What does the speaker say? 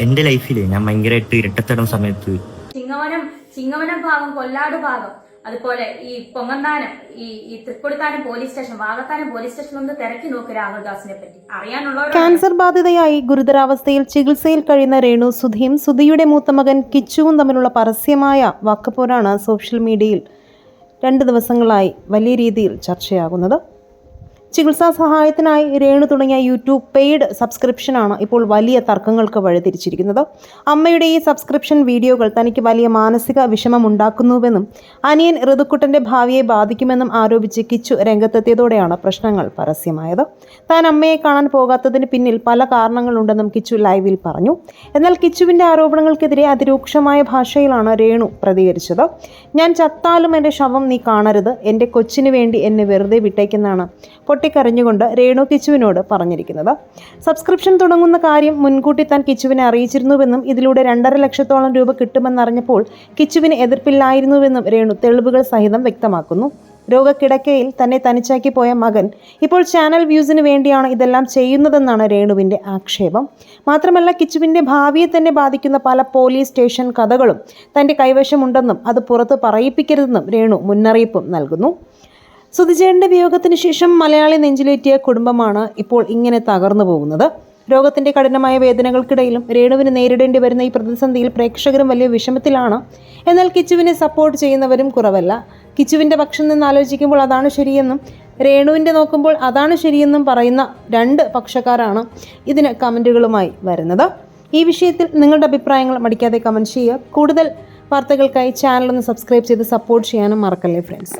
എൻ്റെ ലൈഫിൽ ഞാൻ ഭയങ്കരമായിട്ട് ഇരട്ടത്തടം സമയത്ത് ചിങ്ങവനം ഭാഗം, കൊല്ലാട് ഭാഗം, അതുപോലെ ഈ പൊങ്ങന്താനം, ഈ Thrikkodithanam police station, Vakathanam police station ഒന്ന് തിരക്കി നോക്കി രാഹുൽദാസിനെ പറ്റി അറിയാനുള്ള. ക്യാൻസർ ബാധിതയായി ഗുരുതരാവസ്ഥയിൽ ചികിത്സയിൽ കഴിയുന്ന രേണു സുധിയും സുധിയുടെ മൂത്ത മകൻ കിച്ചുവും തമ്മിലുള്ള പരസ്യമായ വാക്കുപോരാണ് സോഷ്യൽ മീഡിയയിൽ 2 ദിവസങ്ങളായി വലിയ രീതിയിൽ ചർച്ചയാകുന്നത്. ചികിത്സാ സഹായത്തിനായി രേണു തുടങ്ങിയ യൂട്യൂബ് പെയ്ഡ് സബ്സ്ക്രിപ്ഷനാണ് ഇപ്പോൾ വലിയ തർക്കങ്ങൾക്ക് വഴിതിരിച്ചിരിക്കുന്നത്. അമ്മയുടെ ഈ സബ്സ്ക്രിപ്ഷൻ വീഡിയോകൾ തനിക്ക് വലിയ മാനസിക വിഷമമുണ്ടാക്കുന്നുവെന്നും അനിയൻ ഋതുക്കുട്ടൻ്റെ ഭാവിയെ ബാധിക്കുമെന്നും ആരോപിച്ച് കിച്ചു രംഗത്തെത്തിയതോടെയാണ് പ്രശ്നങ്ങൾ പരസ്യമായത്. താൻ അമ്മയെ കാണാൻ പോകാത്തതിന് പിന്നിൽ പല കാരണങ്ങളുണ്ടെന്നും കിച്ചു ലൈവിൽ പറഞ്ഞു. എന്നാൽ കിച്ചുവിൻ്റെ ആരോപണങ്ങൾക്കെതിരെ അതിരൂക്ഷമായ ഭാഷയിലാണ് രേണു പ്രതികരിച്ചത്. ഞാൻ ചത്താലും എൻ്റെ ശവം നീ കാണരുത്, എൻ്റെ കൊച്ചിന് വേണ്ടി എന്നെ വെറുതെ വിട്ടേക്കെന്നാണ് പൊട്ടിക്കരഞ്ഞുകൊണ്ട് രേണു കിച്ചുവിനോട് പറഞ്ഞിരിക്കുന്നത്. സബ്സ്ക്രിപ്ഷൻ തുടങ്ങുന്ന കാര്യം മുൻകൂട്ടി താൻ കിച്ചുവിനെ അറിയിച്ചിരുന്നുവെന്നും ഇതിലൂടെ 2.5 ലക്ഷത്തോളം രൂപ കിട്ടുമെന്നറിഞ്ഞപ്പോൾ കിച്ചുവിന് എതിർപ്പില്ലായിരുന്നുവെന്നും രേണു തെളിവുകൾ സഹിതം വ്യക്തമാക്കുന്നു. രോഗക്കിടക്കയിൽ തന്നെ തനിച്ചാക്കി പോയ മകൻ ഇപ്പോൾ ചാനൽ വ്യൂസിന് വേണ്ടിയാണ് ഇതെല്ലാം ചെയ്യുന്നതെന്നാണ് രേണുവിൻ്റെ ആക്ഷേപം. മാത്രമല്ല കിച്ചുവിൻ്റെ ഭാവിയെ തന്നെ ബാധിക്കുന്ന പല പോലീസ് സ്റ്റേഷൻ കഥകളും തൻ്റെ കൈവശമുണ്ടെന്നും അത് പുറത്ത് പറയിപ്പിക്കരുതെന്നും രേണു മുന്നറിയിപ്പും നൽകുന്നു. സുധിചേട്ടൻ്റെ വിയോഗത്തിന് ശേഷം മലയാളി നെഞ്ചിലേറ്റിയ കുടുംബമാണ് ഇപ്പോൾ ഇങ്ങനെ തകർന്നു പോകുന്നത്. രോഗത്തിൻ്റെ കഠിനമായ വേദനകൾക്കിടയിലും രേണുവിന് നേരിടേണ്ടി വരുന്ന ഈ പ്രതിസന്ധിയിൽ പ്രേക്ഷകരും വലിയ വിഷമത്തിലാണ്. എന്നാൽ കിച്ചുവിനെ സപ്പോർട്ട് ചെയ്യുന്നവരും കുറവല്ല. കിച്ചുവിൻ്റെ പക്ഷം നിന്ന് ആലോചിക്കുമ്പോൾ അതാണ് ശരിയെന്നും രേണുവിൻ്റെ നോക്കുമ്പോൾ അതാണ് ശരിയെന്നും പറയുന്ന 2 പക്ഷക്കാരാണ് ഇതിന് കമൻറ്റുകളുമായി വരുന്നത്. ഈ വിഷയത്തിൽ നിങ്ങളുടെ അഭിപ്രായങ്ങൾ മടിക്കാതെ കമൻറ്റ് ചെയ്യുക. കൂടുതൽ വാർത്തകൾക്കായി ചാനൽ ഒന്ന് സബ്സ്ക്രൈബ് ചെയ്ത് സപ്പോർട്ട് ചെയ്യാനും മറക്കല്ലേ ഫ്രണ്ട്സ്.